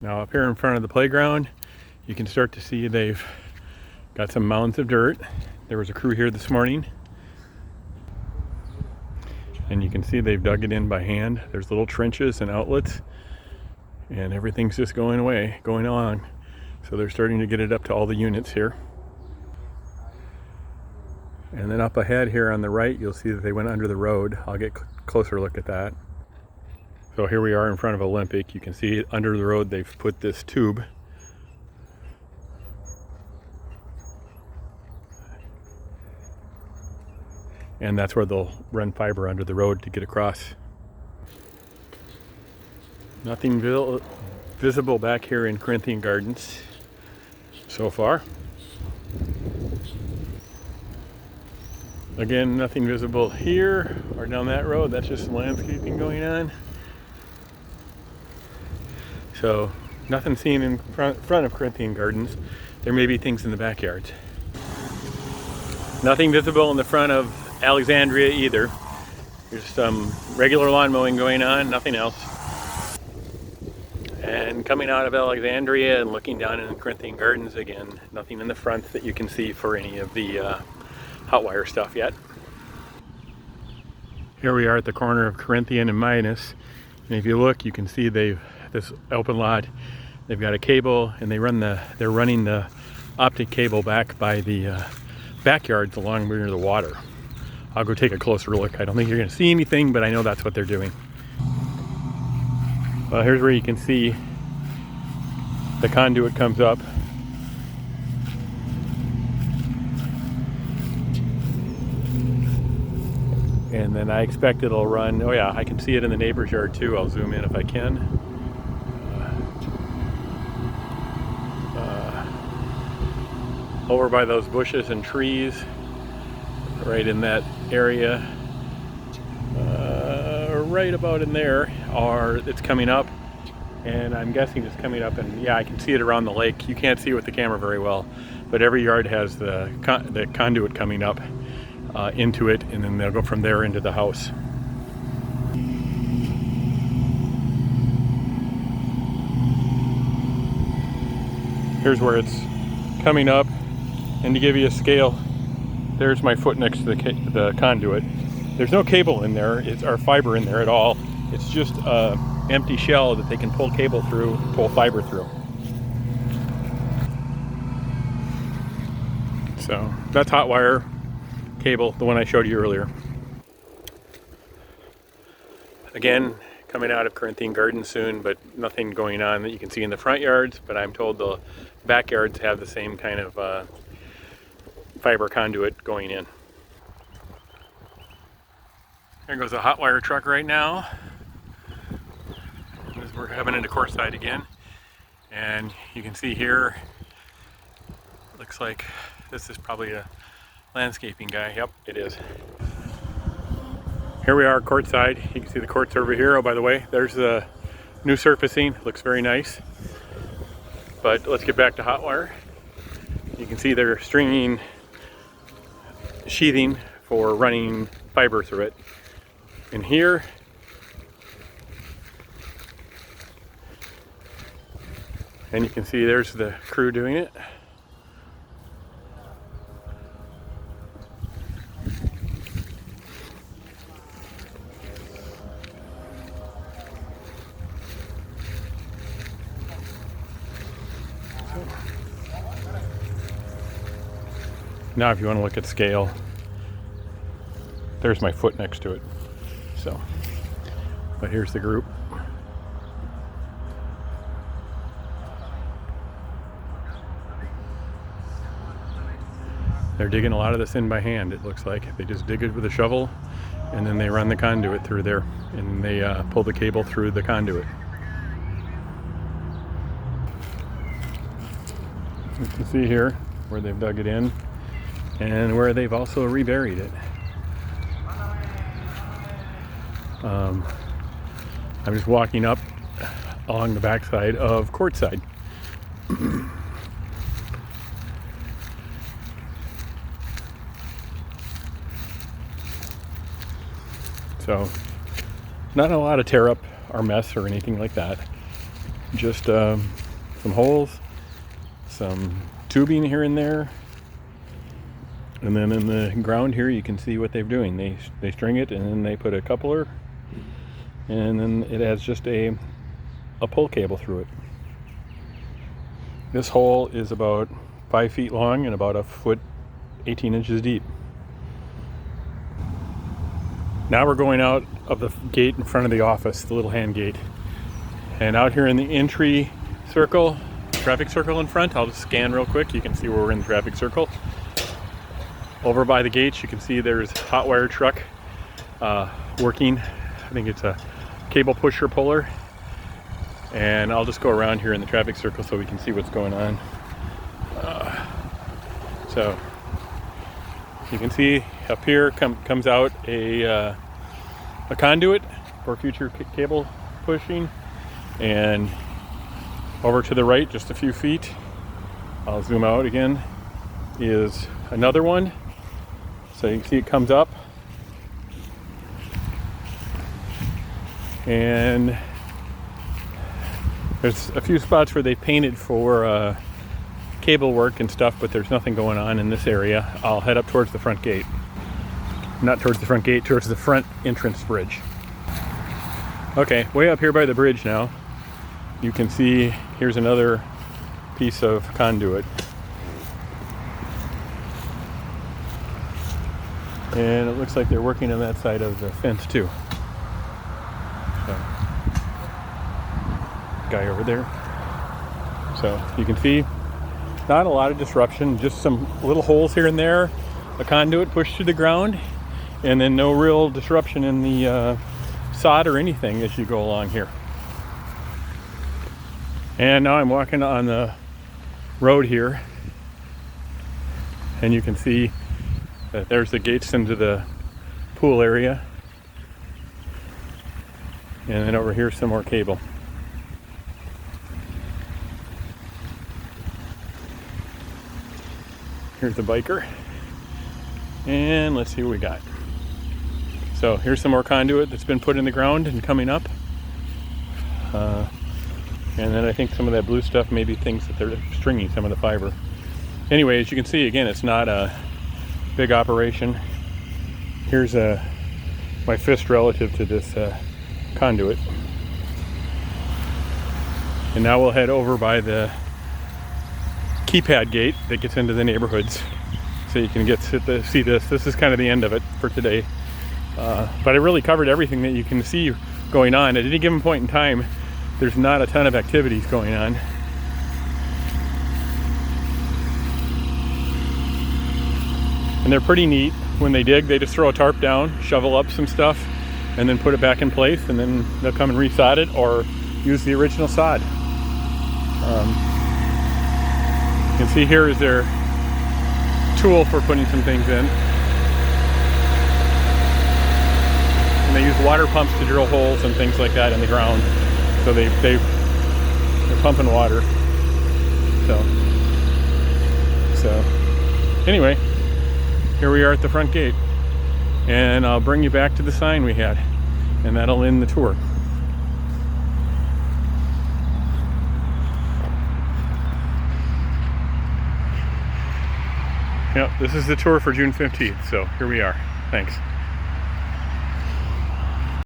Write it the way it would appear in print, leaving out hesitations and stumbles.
Now up here in front of the playground, you can start to see they've got some mounds of dirt. There was a crew here this morning, and you can see they've dug it in by hand. There's little trenches and outlets, and everything's just going on. So they're starting to get it up to all the units here. And then up ahead here on the right, you'll see that they went under the road. I'll get a closer look at that. So here we are in front of Olympic. You can see under the road they've put this tube. And that's where they'll run fiber under the road to get across. Nothing visible back here in Corinthian Gardens so far. Again, nothing visible here or down that road. That's just landscaping going on. So nothing seen in front of Corinthian Gardens. There may be things in the backyards. Nothing visible in the front of Alexandria either. There's some regular lawn mowing going on, nothing else. And coming out of Alexandria and looking down in Corinthian Gardens again, nothing in the front that you can see for any of the Hotwire stuff yet. Here we are at the corner of Corinthian and Midas, and if you look, you can see this open lot. They've got a cable, and they're running the optic cable back by the backyards along near the water. I'll go take a closer look. I don't think you're going to see anything, but I know that's what they're doing. Well, here's where you can see the conduit comes up. And then I expect it'll run, oh yeah, I can see it in the neighbor's yard too. I'll zoom in if I can. Over by those bushes and trees, right in that area, right about in there, it's coming up, and I'm guessing it's coming up, and yeah, I can see it around the lake. You can't see it with the camera very well, but every yard has the conduit coming up into it, and then they'll go from there into the house. Here's where it's coming up, and to give you a scale, there's my foot next to the conduit. There's no cable in there, or fiber in there at all. It's just an empty shell that they can pull cable through, pull fiber through. So that's Hotwire cable, the one I showed you earlier. Again, coming out of Corinthian Gardens soon, but nothing going on that you can see in the front yards, but I'm told the backyards have the same kind of fiber conduit going in. There goes a Hotwire truck right now. As we're heading into Courtside again. And you can see here, looks like this is probably a landscaping guy. Yep, it is. Here we are, Courtside. You can see the courts over here. Oh, by the way, there's the new surfacing. Looks very nice. But let's get back to Hotwire. You can see they're stringing sheathing for running fiber through it. And here, and you can see there's the crew doing it. Now if you want to look at scale, there's my foot next to it. So, but here's the group. They're digging a lot of this in by hand, it looks like. They just dig it with a shovel, and then they run the conduit through there, and they pull the cable through the conduit. You can see here where they've dug it in, and where they've also reburied it. I'm just walking up along the backside of Courtside. So, not a lot of tear up or mess or anything like that. just some holes, some tubing here and there, and then in the ground here you can see what they're doing. They string it, and then they put a coupler, and then it has just a pull cable through it. This hole is about 5 feet long and about 1 foot 18 inches deep. Now we're going out of the gate in front of the office, the little hand gate. And out here in the entry circle, traffic circle in front, I'll just scan real quick. You can see where we're in the traffic circle. Over by the gates, you can see there's a Hotwire truck working. I think it's a cable pusher puller. And I'll just go around here in the traffic circle so we can see what's going on. So you can see up here comes out a conduit for future cable pushing, and over to the right just a few feet, I'll zoom out again, is another one. So you can see it comes up, and there's a few spots where they painted for cable work and stuff, but there's nothing going on in this area. I'll head up towards the front gate. Not towards the front gate, towards the front entrance bridge. Okay, way up here by the bridge now, you can see here's another piece of conduit. And it looks like they're working on that side of the fence too. So, guy over there. So you can see not a lot of disruption, just some little holes here and there, a conduit pushed to the ground, and then no real disruption in the sod or anything as you go along here. And now I'm walking on the road here, and you can see that there's the gates into the pool area, and then over here some more cable. Here's the biker, and let's see what we got. So here's some more conduit that's been put in the ground and coming up, and then I think some of that blue stuff may be things that they're stringing, some of the fiber. Anyway, as you can see, again, it's not a big operation. Here's my fist relative to this conduit, and now we'll head over by the keypad gate that gets into the neighborhoods, so you can get to see this. This is kind of the end of it for today, but I really covered everything that you can see going on. At any given point in time, there's not a ton of activities going on. And they're pretty neat. When they dig, they just throw a tarp down, shovel up some stuff, and then put it back in place, and then they'll come and resod it or use the original sod. You can see here is their tool for putting some things in. And they use water pumps to drill holes and things like that in the ground. So they're pumping water. So anyway, here we are at the front gate. And I'll bring you back to the sign we had, and that'll end the tour. Yep, this is the tour for June 15th, so here we are. Thanks.